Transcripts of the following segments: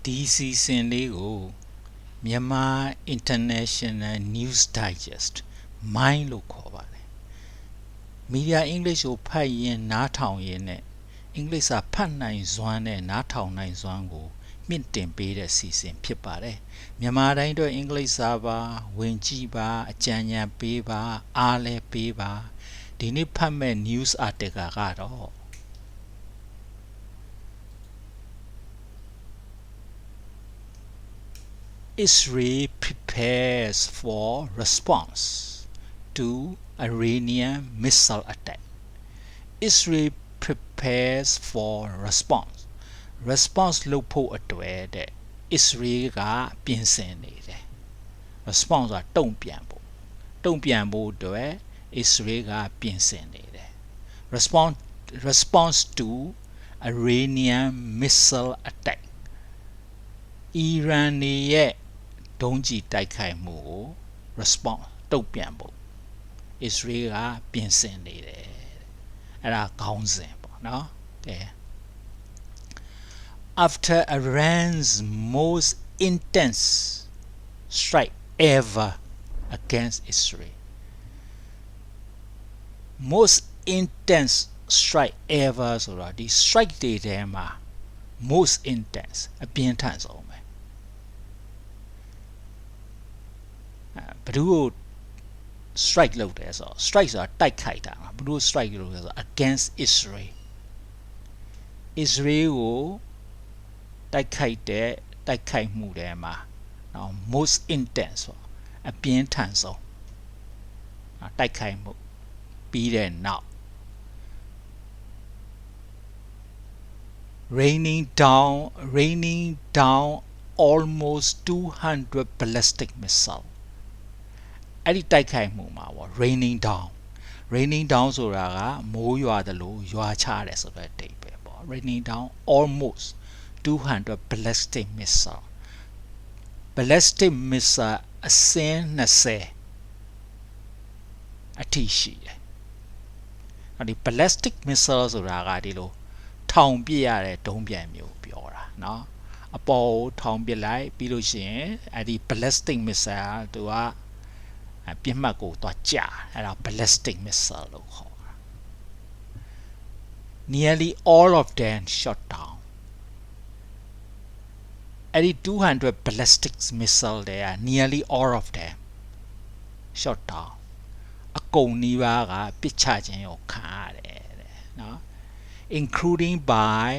ဒီစီစဉ်လေးကိုမြန်မာ International News Digest မိုင်းလို့ခေါ်ပါတယ်မီဒီယာအင်္ဂလိပ်ကိုဖတ်ရင်နားထောင်ရင်နဲ့အင်္ဂလိပ်စာဖတ်နိုင်စွမ်းနဲ့နားထောင်နိုင်စွမ်းကိုမြင့်တင်ပေးတဲ့စီစဉ်ဖြစ်ပါတယ်မြန်မာတိုင်းအတွက်အင်္ဂလိပ်စာပါဝင်ကြည့်ပါအကြံဉာဏ်ပေးပါအားလဲပေးပါဒီနေ့ဖတ်မဲ့ news article ကတော့ Israel prepares for response to Iranian missile attack. Israel prepares for response လုပ်ဖို့အတွက်တဲ့ Israel ကပြင်ဆင်နေတယ် response ကတုံ့ပြန်ဖို့အတွက် Israel ကပြင်ဆင်နေတယ် response to Iranian missile attack အီရန်ရဲ့ဒုံးကျည်တိုက်ခိုက်မှုကို response တုံ့ပြန်ဖို့ Israel ကပြင်ဆင်နေတယ်အဲ့ဒါခေါင်းစဉ်ပေါ့နော်ကဲ After Iran's most intense strike ever against Israel most intense strike ever ဆိုတာဒီ strike တွေထဲမှာ most intense အပြင်းထန်ဆုံးပဲဘယ်သူကို strike လုပ်တယ်ဆိုတော့ strike ဆိုတာတိုက်ခိုက်တာဘယ်သူ strike လုပ်လဲဆိုတော့ against Israel ကိုတိုက်ခိုက်မှုထဲမှာနော် most intense ဆိုအပြင်းထန်ဆုံးတိုက်ခိုက်မှုပြီးတဲ့နောက် raining down almost 200 ballistic missiles အဲ့ဒီတိုက်ခိုက်မှုမှာပေါ့ raining down ဆိုတာကမိုးရွာတယ်လို့ရွာချတယ်ဆိုတဲ့အဓိပ္ပာယ်ပေါ့ raining down almost 200 ballistic missile အစင်း20အထိရှိတယ်အဲ့ဒီ ballistic missile ဆိုတာကဒီလိုထောင်ပစ်ရတဲ့ဒုံးပြန်မျိုးပြောတာเนาะအပေါ်ကိုထောင်ပစ်လိုက်ပြီးလို့ရှိရင်အဲ့ဒီ ballistic missile သူကပြစ်မှတ်ကိုသွားကြာအဲ့ဒါ ballistic missile လို့ခေါ်တာ nearly all of them shot down အဲ့ဒီ200 ballistic missile တွေက nearly all of them shot down အကုန်နီးပါးကပစ်ချခြင်းကိုခံရတယ်တဲ့နော် including by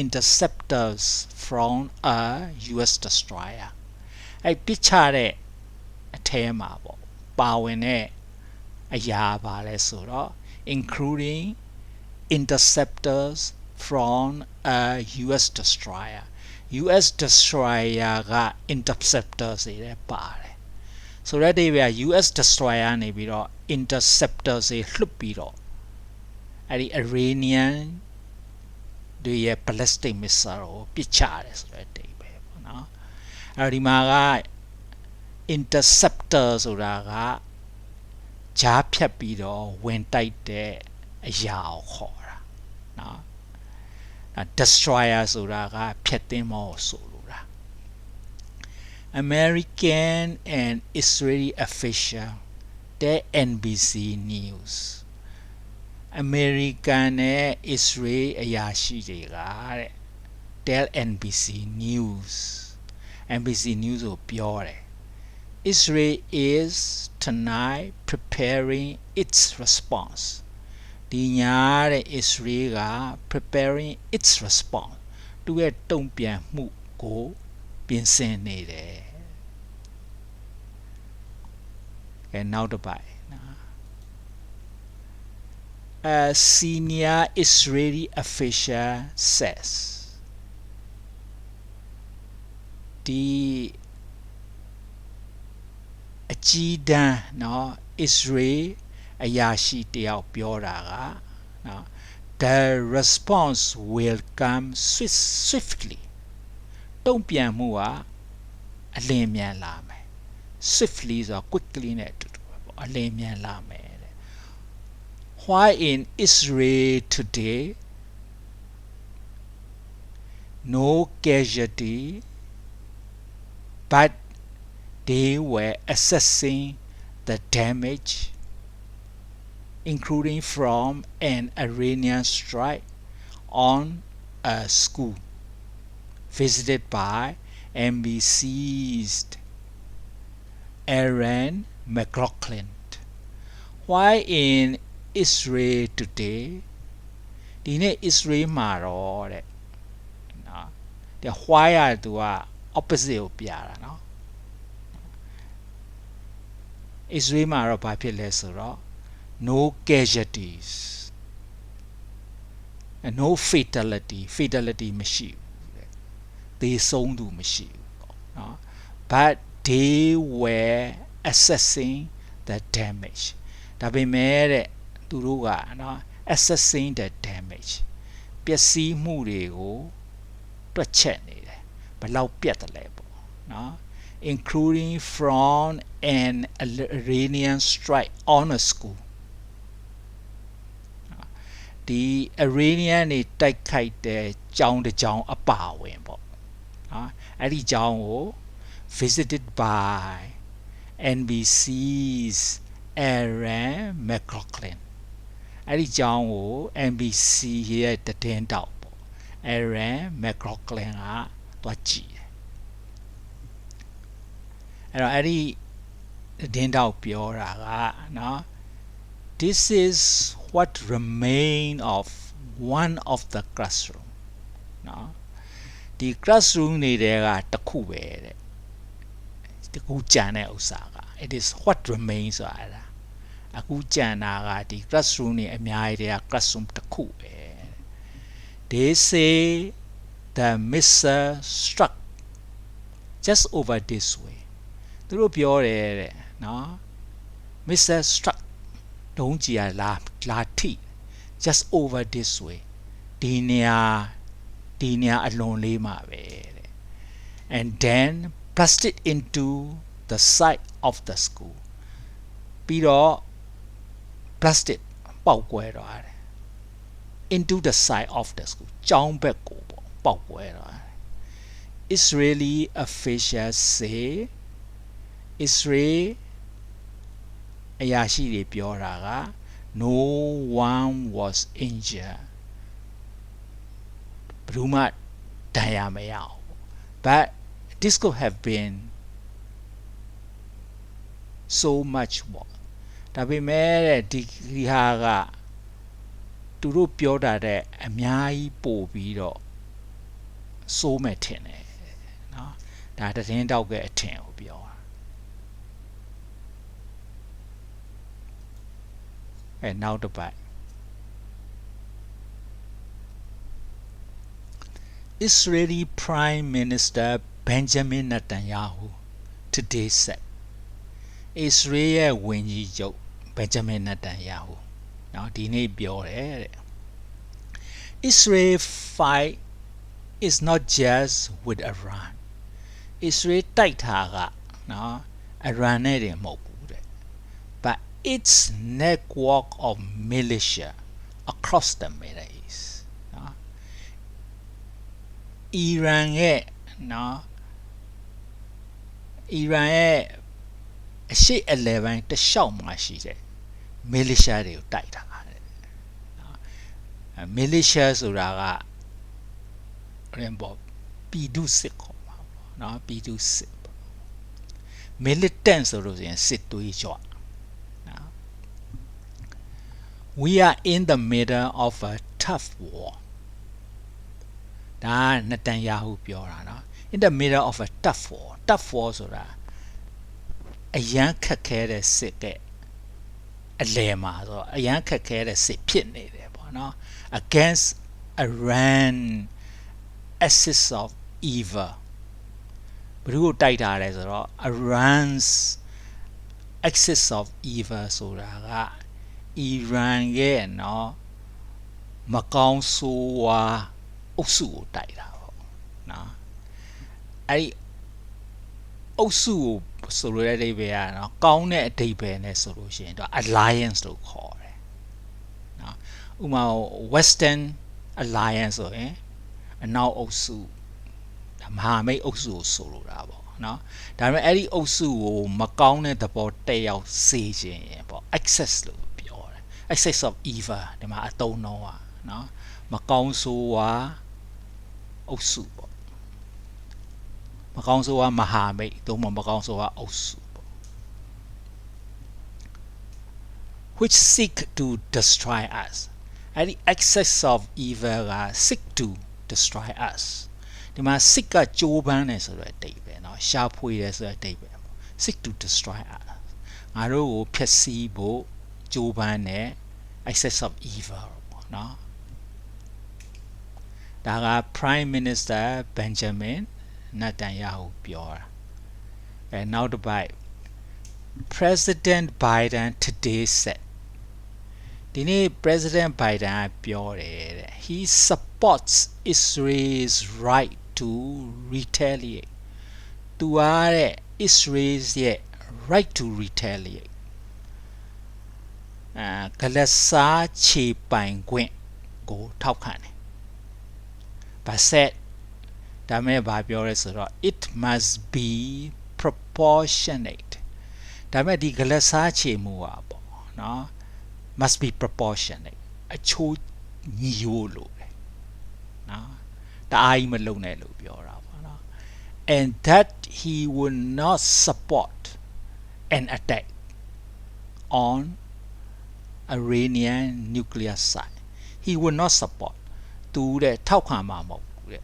interceptors from a US destroyer အဲ့ပစ်ချတဲ့အထဲမှာပေါ့ပါဝင်တဲ့အရာပါလဲဆိုတော့ including interceptors from a US destroyer US destroyer က interceptors တွေပါတယ်ဆိုတော့ဒီက US destroyer နေပြီးတော့ interceptors တွေလွှတ်ပြီးတော့အဲ့ဒီ Iranian တွေရဲ့ ballistic missile ကိုပစ်ချတယ်ဆိုတဲ့အဓိပ္ပာယ်ပေါ့နော်အဲ့ဒီမှာက interceptor ဆိုတာကကြားဖြတ်ပြီးတော့ဝင်တိုက်တဲ့အရာကိုခေါ်တာနော် destroyer ဆိုတာကဖျက်သိမ်းမောဆိုလိုတာ American and Israeli official tell NBC News American နဲ့ Israel အရာရှိတွေကတဲ့ tell NBC News ကိုပြောတယ်Israel is tonight preparing its response ဒီညာတဲ့ Israel က preparing its response သူ့ရဲ့တုံ့ပြန်မှုကိုပြင်ဆင်နေတယ်ကဲနောက်တစ်ပိုက်A senior Israeli official says ဒီအကြီးတန်းเนาะ Israel အရာရှိတယောက်ပြောတာကเนาะ The response will come swiftly တုံ့ပြန်မှုကအလင်းမြန်လာမယ် swiftly ဆိုတော့ quickly နဲ့အတူတူပဲပေါ့အလင်းမြန်လာမယ်တဲ့ Why in Israel today no casualty but they were assessing the damage, including from an Iranian strike on a school visited by NBC's Aaron McLaughlin. While in Israel today, ဒီနေ့ Israel မှာတော့တဲ့နော်ဒီ why ကသူက opposite ကိုပြတာနော် Israel မှာတော့ဘာဖြစ်လဲဆိုတော့ no casualties no fatality မရှိဘူးတဲ့သေဆုံးသူမရှိဘူးပေါ့နော် but they were assessing the damage ဒါပေမဲ့တဲ့သူတို့ကနော် assessing the damage ပျက်စီးမှုတွေကိုတွက်ချက်နေတယ်ဘယ်လောက်ပြတ်တယ်လဲပေါ့နော် including from an Iranian strike on a school ဒီ Iranian တွေတိုက်ခိုက်တဲ့ကျောင်းတစ်ကျောင်းအပါဝင်ပေါ့နော်အဲ့ဒီကျောင်းကို visited by NBC's Aaron McLaughlin အဲ့ဒီကျောင်းကို NBC ရဲ့သတင်းတောက်ပေါ့ Aaron McLaughlin ကသွားကြည့်တယ်အဲ့တော့အဲ့ဒီသတင်းတောက်ပြောတာကနော် this is what remain of one of the classroom နော်ဒီ classroom တွေကတစ်ခုပဲတဲ့တကူကြံတဲ့ဥစ္စာက it is what remains ဆိုတာအခုကြံတာကဒီ classroom တွေအများကြီးတွေက classroom တစ်ခုပဲ they say the missile struck just over this way သူတို့ပြောတယ်တဲ့နော် missile struck ဒုံးကျည်လာထိ just over this way ဒီနေရာအလွန်လေးမှာပဲတဲ့ and then blasted into the side of the school ပြီးတော့ blasted ပေါက်ကွဲသွားတယ် into the side of the school ကျောင်းဘက်ကိုပေါက်ကွဲသွားတယ် Israeli officials say Israel အရာရှိတွေပြောတာက no one was injured ဘယ်သူမှဒဏ်ရာမရဘူး but this could have been so much more ဒါပေမဲ့ဒီဟာကသူတို့ပြောတာတဲ့အများကြီးပို့ပြီးတော့စိုးမဲ့ထင်တယ်နော်ဒါသတင်းတောက်ကအထင်ကိုပြောတာနောက်တစ်ပတ် Israeli Prime Minister Benjamin Netanyahu today said Israel ရဲ့ဝန်ကြီးချုပ် Benjamin Netanyahu နော်ဒီနေ့ပြောတယ်တဲ့ Israel fight is not just with Iran Israel တိုက်တာကနော် Iran နဲ့တည်းမဟုတ်ဘူးတဲ့ but its network of militia across the Middle East နော် Iran ရဲ့နော် Iran ရဲ့အရှိအလဲပိုင်းတလျှောက်မှာရှိတဲ့ militia တွေကိုတိုက်တာတဲ့နော် militia ဆိုတာကရင်ပေါ်ပြည်သူစစ်ခေါ်မှာပေါ့နော်ပြည်သူစစ်ပေါ့ militant ဆိုလို့ဆိုရင်စစ်သွေးကြွနော် we are in the middle of a tough war ဒါနတန်ယာဟုပြောတာနော် in the middle of a tough war ဆိုတာအရန်ခက်ခဲတဲ့စစ်ကအလဲမှာဆိုတော့အရန်ခက်ခဲတဲ့စစ်ဖြစ်နေတယ်ပေါ့နော် against Iran axis of evil ဘယ်သူကိုတိုက်တာလဲဆိုတော့ Iran's axis of evil ဆိုတာက Iran ရဲ့နော်မကောင်းဆိုးဝါးအုပ်စုကိုတိုက်တာပေါ့နော်အဲ့ဒီအုပ်စုကိုဆိုလိုတဲ့အဓိပ္ပာယ်ကနော်ကောင်းတဲ့အဓိပ္ပာယ်နဲ့ဆိုလို့ရှိရင်တော့ alliance လို့ခေါ်တယ်နော်ဥပမာ Western alliance ဆိုရင်အနောက်အုပ်စုမဟာမိတ်အုပ်စုကိုဆိုလိုတာပေါ့ နော်ဒါပေမဲ့အဲ့ဒီအုပ်စုကိုမကောင်းတဲ့သဘောတက်ရောက်စေခြင်းပေါ့ excess လို့ပြောတယ် excess of evil ဒီမှာအသုံးနှုန်းอ่ะနော်မကောင်းဆိုးဝါအုပ်စုပေါ့မကောင်းဆိုးဝါမဟာမိတ်သို့မကောင်းဆိုးဝါအုပ်စုပေါ့ which seek to destroy us အဲ့ဒီ excess of evil က seek to destroy us ဒီမှာ seek ကကြိုးပမ်းတယ်ဆိုတဲ့အဓိပ္ပာယ်เนาะရှာဖွေတယ်ဆိုတဲ့အဓိပ္ပာယ်ပေါ့ seek to destroy us ငါတို့ကိုဖျက်ဆီးဖို့ကြိုးပမ်းတဲ့ excess of evil ပေါ့เนาะဒါက Prime Minister Benjamin Netanyahu ပြောတာအဲနောက်တစ်ပိုက် President Biden today said ဒီနေ့ President Biden ကပြောတယ်တဲ့ he supports Israel's right to retaliate သူအားတဲ့ Israel's ရဲ့ right to retaliate ဂလက်စားခြေပိုင်ခွင့်ကိုထောက်ခံတယ်ဘာဆက်ဒါမဲ့ဘာပြောရဲဆိုတော့ it must be proportionate ဒါမဲ့ဒီဂလက်စားခြေမှုอ่ะပေါ့နော် must be proportionate အချိုးညီရိုးလို့ပဲနော်တအားကြီးမလုံနဲ့လို့ပြောတာပေါ့နော် and that he would not support an attack on Iranian nuclear site he would not support သူတဲ့ထောက်ခံမှာမဟုတ်ဘူးတဲ့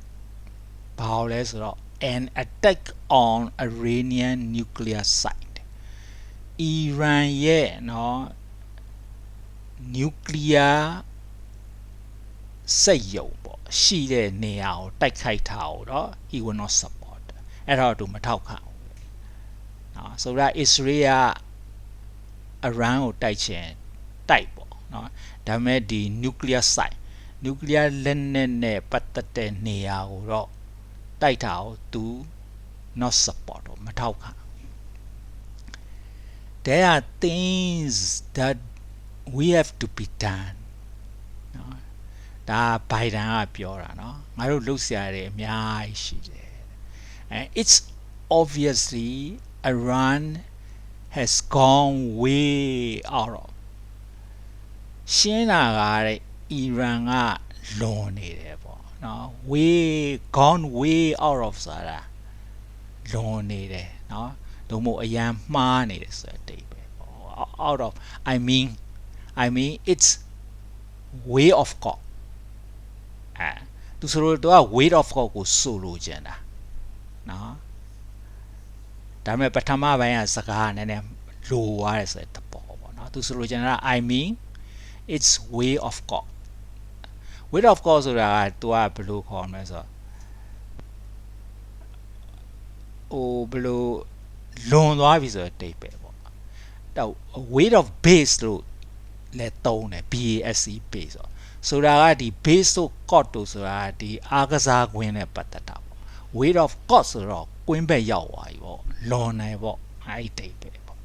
ဘာလို့လဲဆိုတော့ an attack on Iranian nuclear site အီရန်ရဲ့နော် nuclear စက်ရုံပေါ့ရှိတဲ့နေရာကိုတိုက်ခိုက်တာကိုတော့ he will not support အဲ့တော့သူမထောက်ခံဘူးနော်ဆိုတော့ Israel က Iran ကိုတိုက်ချင်တိုက်ပေါ့နော်ဒါပေမဲ့ဒီ nuclear site nuclear လက်နက်နဲ့ပတ်သက်တဲ့နေရာကိုတော့တိုက်တာကိုသူ not support မထောက်ခံ There are things that we have to be done နော်ဒါ Biden ကပြောတာနော်ငါတို့လုပ်စရာတွေအများကြီးရှိတယ် and it's obviously Iran has gone way out of ရှင်းတာကတဲ့အီရန်ကလွန်နေတယ်ပေါ့နော် way gone way out of ဆိုတာလွန်နေတယ်နော်သို့မဟုတ်အရန်မှားနေတယ်ဆိုတဲ့အဓိပ္ပာယ်ပေါ့ out of I mean it's way of God သူဆိုတော့ way of God ကိုဆိုလိုချင်တာနော်ဒါပေမဲ့ပထမပိုင်းကစကားနည်းနည်းလိုသွားတယ်ဆိုတဲ့သဘောပေါ့နော်သူဆိုလိုချင်တာ I mean it's way of God way of God ဆိုတာကသူကဘယ်လိုခေါ်မလဲဆိုတော့ဘယ်လိုလွန်သွားပြီဆိုတဲ့အဓိပ္ပာယ်ပေါ့တော့ weight of base လို့လည်းသုံးတယ် BASE base ဆိုတာကဒီ base တို့ God တို့ဆိုတာဒီအားကစားကွင်းနဲ့ပတ်သက်တာပေါ့ weight of God ဆိုတော့ကွင်းဘက်ရောက်သွားပြီပေါ့လွန်နေပေါ့အဲ့ဒီအဓိပ္ပာယ်ပေါ့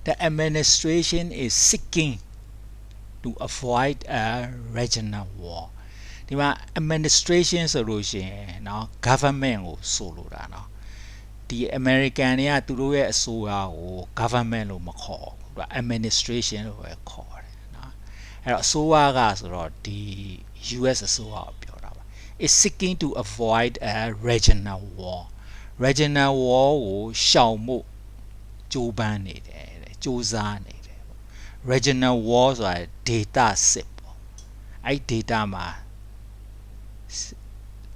The administration is seeking to avoid a regional war ဒီမှာ administration ဆိုလို့ရှိရင်เนาะ government ကိုဆိုလိုတာเนาะဒီ American တွေကသူတို့ရဲ့အစိုးရကို government လို့မခေါ်ဘူးသူက administration လို့ပဲခေါ်တယ်เนาะအဲ့တော့အစိုးရကဆိုတော့ဒီ US အစိုးရကိုပြောတာပါ is seeking to avoid a regional war regional war ကိုရှောင်ဖို့ကြိုးပမ်းနေတယ်ကြိုးစားနေတယ် regional war ဆိုတာ data စစ်ပေါ့အဲ့ data မှာ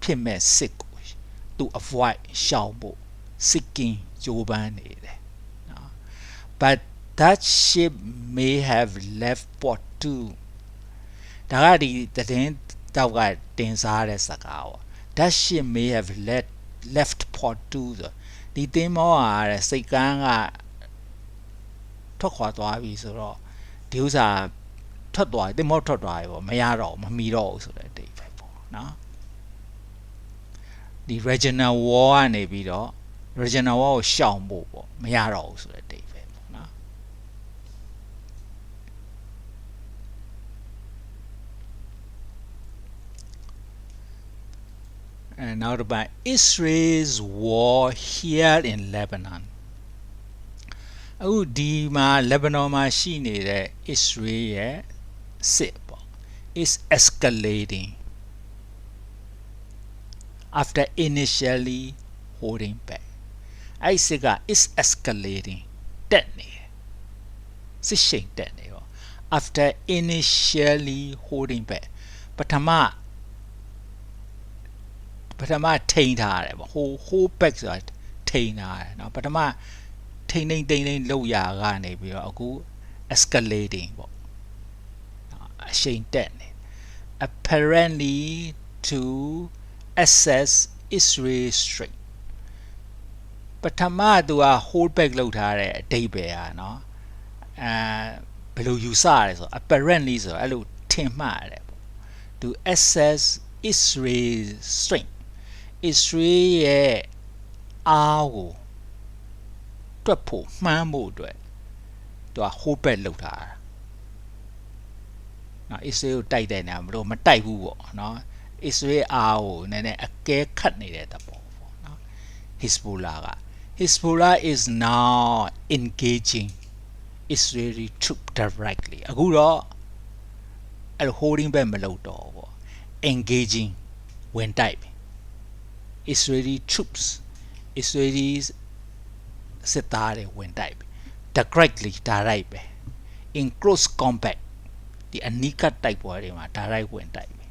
ဖြစ်မဲ့စစ်ကိုသူ avoid ရှောင်ဖို့ seeking ကြိုးပမ်းနေတယ်နော် but that ship may have left port too ဒါကဒီသတင်းတောက်ကတင်စားတဲ့စကားပေါ့ that ship may have left port too ဆိုဒီသင်္ဘောကစိတ်ကန်းကထွက်ခွာသွားပြီဆိုတော့ဒီဥစ္စာထွက်သွားတယ်သင်္ဘောထွက်သွားပြီပေါ့မရတော့မမီတော့ဘူးဆိုတဲ့အဓိပ္ပာယ်ပေါ့နော်ဒီ regional war ကနေပြီးတော့ regional war ကိုရှောင်ဖို့ပေါ့မရတော့ဘူးဆိုတဲ့အဓိပ္ပာယ်ပေါ့နော် နောက်တစ်ပိုင်း Israel's war here in Lebanon အခုဒီမှာ Lebanon မှာရှိနေတဲ့ Israel ရဲ့စစ်ပေါ့ is escalating after initially holding back အဲ့စစ်က is escalating တက်နေတယ်စစ်ရှိန်တက်နေပေါ့ after initially holding back ပထမထိန်းထားရတယ်ပေါ့ hold back ဆိုတာထိန်းထားရတယ်เนาะပထမထိန်းလောက်ရာကနေပြီးတော့အခု escalating ပေါ့အရှိန်တက်နေ apparently to access Israel Strait ပထမသူက hold back လုပ်ထားတဲ့အဓိပ္ပာယ်อ่ะเนาะဘယ်လိုယူဆရလဲဆို apparently ဆိုအဲ့လိုထင်မှတ်ရတယ်ပေါ့ to access Israel Strait Israel ရဲ့အားကိုတွက်ဖို့မှန်းဖို့အတွက်သူက hold back လုပ်ထားတာနော် Israel ကိုတိုက်တယ်နေမလို့မတိုက်ဘူးပေါ့နော် Israel အားကိုနည်းနည်းအကဲခတ်နေတဲ့သဘောပေါ့နော် Hezbollah is now engaging Israeli troops directly အခုတော့အဲ့ holding back မလုပ်တော့ပေါ့ engaging ဝင်တိုက်ပြီ Israeli troops Israelis စစ်သားတွေဝင်တိုက်ပြီ directly direct ပဲ in close combat ဒီအနီးကပ်တိုက်ပွဲတွေမှာ direct ဝင်တိုက်ပြီ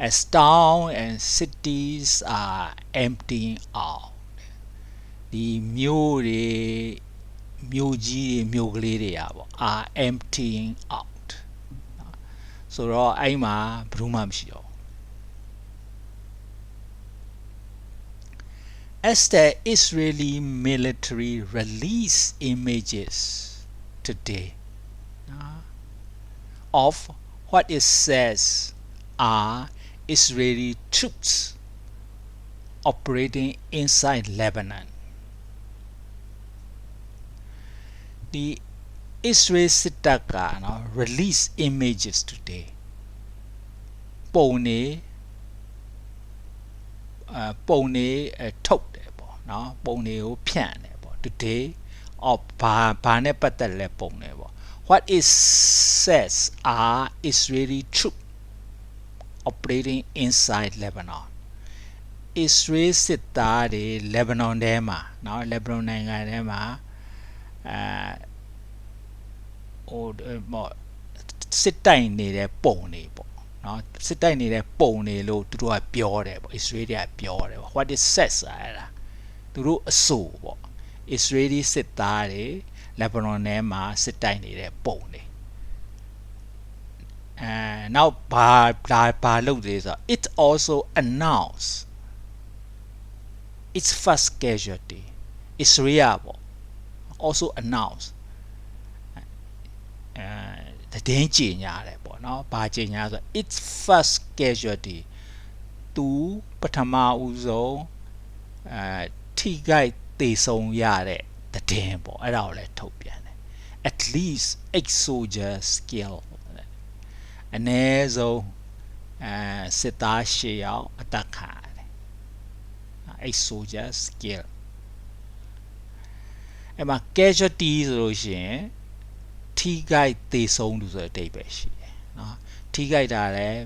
as towns and cities are emptying out ဒီမြို့ကြီးတွေမြို့ကလေးတွေอ่ะပေါ့ are emptying out ဆိုတော့အဲ့မှာဘယ်သူမှမရှိတော့As the Israeli military release images today of what it says are Israeli troops operating inside Lebanon. The Israel Sitaka release images today. ပုံနေထုတ်တယ်ပေါ့နော်ပုံတွေကိုဖြန့်တယ်ပေါ့ today of ဘာနဲ့ပတ်သက်လဲပုံတယ်ပေါ့ what it says are Israeli troops operating inside Lebanon Israel စစ်သားတွေ Lebanon ထဲမှာနော် Lebanon နိုင်ငံထဲမှာစစ်တိုက်နေတဲ့ပုံတွေပေါ့နော်စစ်တိုက်နေတဲ့ပုံတွေလို့သူတို့ကပြောတယ်ပေါ့ Israel တွေကပြောတယ်ပေါ့ what it says အဲ့ဒါသူတို့အဆိုပေါ့ Israeli စစ်သားတွေ Lebanon ထဲမှာစစ်တိုက်နေတဲ့ပုံတွေနောက်ဘာလုပ်လဲဆိုတော့ it also announced its first casualty Israel ပေါ့ also announced သတင်းကြေညာတယ်ပေါ့နော်ဘာကြေညာဆို its first casualty သူပထမဦးဆုံးထိခိုက်သေဆုံးရတဲ့သတင်းပေါ့အဲ့ဒါကိုလည်းထုတ်ပြန်တယ် at least 8 soldiers killed အနည်းဆုံးစစ်သား8ယောက်အသက်ခံရတယ်8 soldiers killed အဲ့မှာ casualty ဆိုလို့ရှိရင်ထိခိုက်သေဆုံးသူဆိုတဲ့အဓိပ္ပာယ်ရှိတယ်နော်ထိခိုက်တာလည်း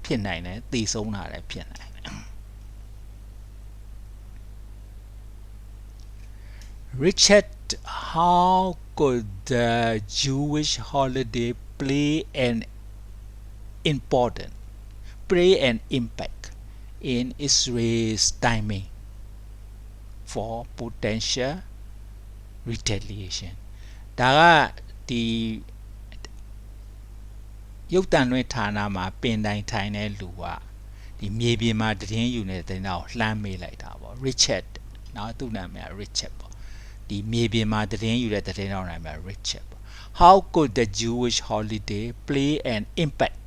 ဖြစ်နိုင်တယ်သေဆုံးတာလည်းဖြစ်နိုင်တယ် Richard how could the Jewish holiday play an impact in Israel's timing for potential retaliation ဒါကဒီရုပ်တံလွှင့်ဌာနမှာပင်တိုင်ထိုင်တဲ့လူကဒီမြေပြင်မှာတည်င်းယူနေတဲ့တင်တော့လှမ်းမေးလိုက်တာပေါ့ Richard နော်သူ့နာမည်က Richard ပေါ့ဒီမြေပြင်မှာတည်င်းယူတဲ့တင်တော့နာမည်က Richard ပေါ့ How could the Jewish holiday play an impact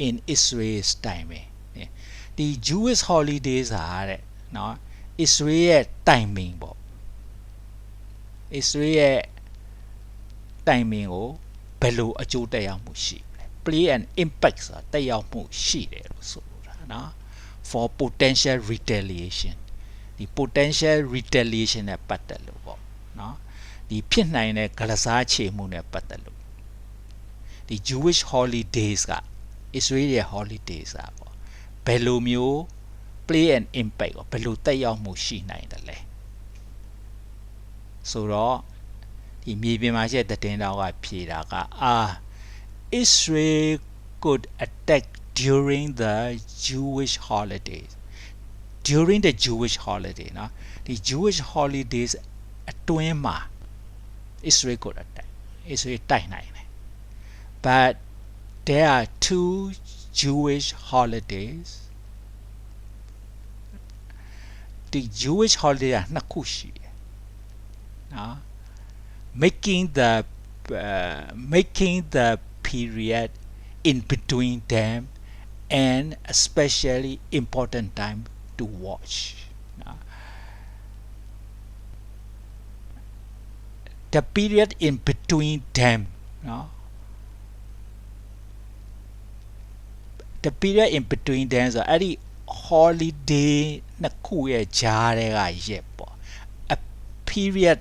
in Israel's timing ဒီ Jewish holidays ဟာတဲ့နော် Israel ရဲ့ timing ပေါ့ Israel ရဲ့ timing ကိုဘယ်လိုအကျိုးတက်ရောက်မှုရှိလဲ play an impact ဆိုတာတက်ရောက်မှုရှိတယ်လို့ဆိုလိုတာ နော် for potential retaliation ဒီ potential retaliation နဲ့ပတ်သက်လို့ပေါ့နော်ဒီဖြစ်နိုင်တဲ့ကစားချေမှုနဲ့ပတ်သက်လို့ဒီ Jewish holidays က Israeli holidays อ่ะပေါ့ဘယ်လိုမျိုး play an impact ဘယ်လိုတက်ရောက်မှုရှိနိုင်တယ်လဲဆိုတော့ဒီမြေပြင်မှာရှိတဲ့တင်တော်ကဖြေတာကIsrael could attack during the Jewish holidays during the Jewish holiday နော်ဒီ Jewish holidays အတွင်းမှာ Israel could attack Israel တိုက်နိုင်တယ် but there are two Jewish holidays the Jewish holiday ကနှစ်ခုရှိတယ်နော် making the period in between them an especially important time to watch the period in between them the period in between them ဆိုအဲ့ဒီ holiday နှစ်ခုရဲ့ကြားထဲကရက်ပေါ့ a period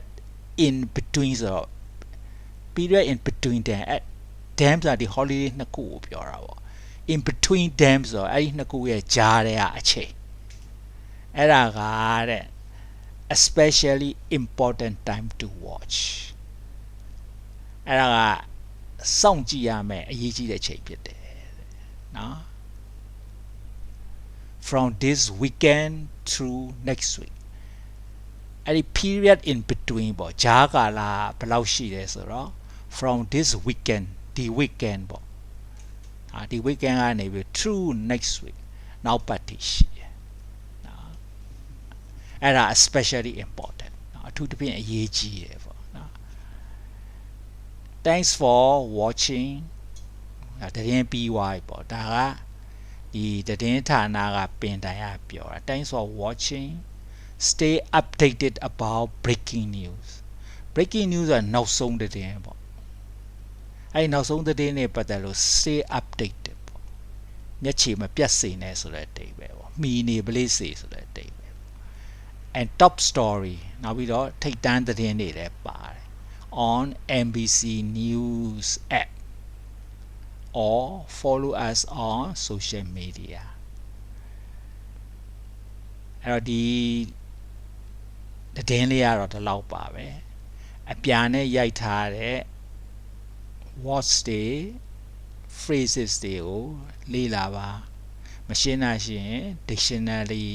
in between ဆိုတော့ period in between them them ဆိုတာဒီ holiday နှစ်ခုကိုပြောတာပေါ့ in between them ဆိုတော့အဲ့ဒီနှစ်ခုရဲ့ကြားထဲကအချိန်အဲ့ဒါကတဲ့ especially important time to watch အဲ့ဒါကစောင့်ကြည့်ရမယ်အရေးကြီးတဲ့ချိန်ဖြစ်တယ်နော် from this weekend through next week အဲ့ဒီ period in between ပေါ့ဂျားကာလဘယ်လောက်ရှိလဲဆိုတော့ from this weekend ဒီ weekend ပေါ့ဒီ weekend ကနေပြီး through next week နောက်ပတ်ထိရှိတယ်နော်အဲ့ဒါ especially important နော်အထူးသဖြင့်အရေးကြီးတယ်ပေါ့နော် thanks for watching တရင်ပြီးသွားပြီပေါ့ဒါကဒီတရင်ဌာနကပင်တိုင်ရပြောတာ thanks for watching stay updated about breaking news ကနောက်ဆုံးသတင်းပေါ့အဲ့နောက်ဆုံးသတင်းတွေပတ်သက်လို့ stay updated ပေါ့မျက်ခြေမပြတ်စေနဲ့ဆိုတဲ့အဓိပ္ပာယ်ပေါ့မှီနေပလေးစေဆိုတဲ့အဓိပ္ပာယ် and top story နောက်ပြီးတော့ထိပ်တန်းသတင်းတွေလည်းပါတယ် on NBC News app or follow us on social media အဲ့တော့ဒီသတင်းလေးကတော့ဒီလောက်ပါပဲအပြာနဲ့ရိုက်ထားတဲ့ words တွေ phrases တွေကိုလေ့လာပါမရှင်းနိုင်ရင် dictionary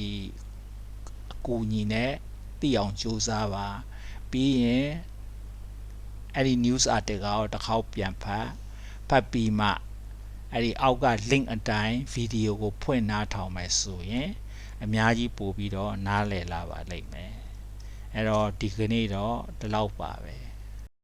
အကူအညီနဲ့သိအောင်ကြိုးစားပါပြီးရင်အဲ့ဒီ news article ကိုတစ်ခေါက်ပြန်ဖတ်ပြီးမှအဲ့ဒီအောက်က link အတိုင်းဗီဒီယိုကိုဖွင့်နားထောင်မယ်ဆိုရင်အများကြီးပို့ပြီးတော့နားလည်လာပါလိမ့်မယ်အဲ့တော့ဒီကနေ့တော့ဒီလောက်ပါပဲ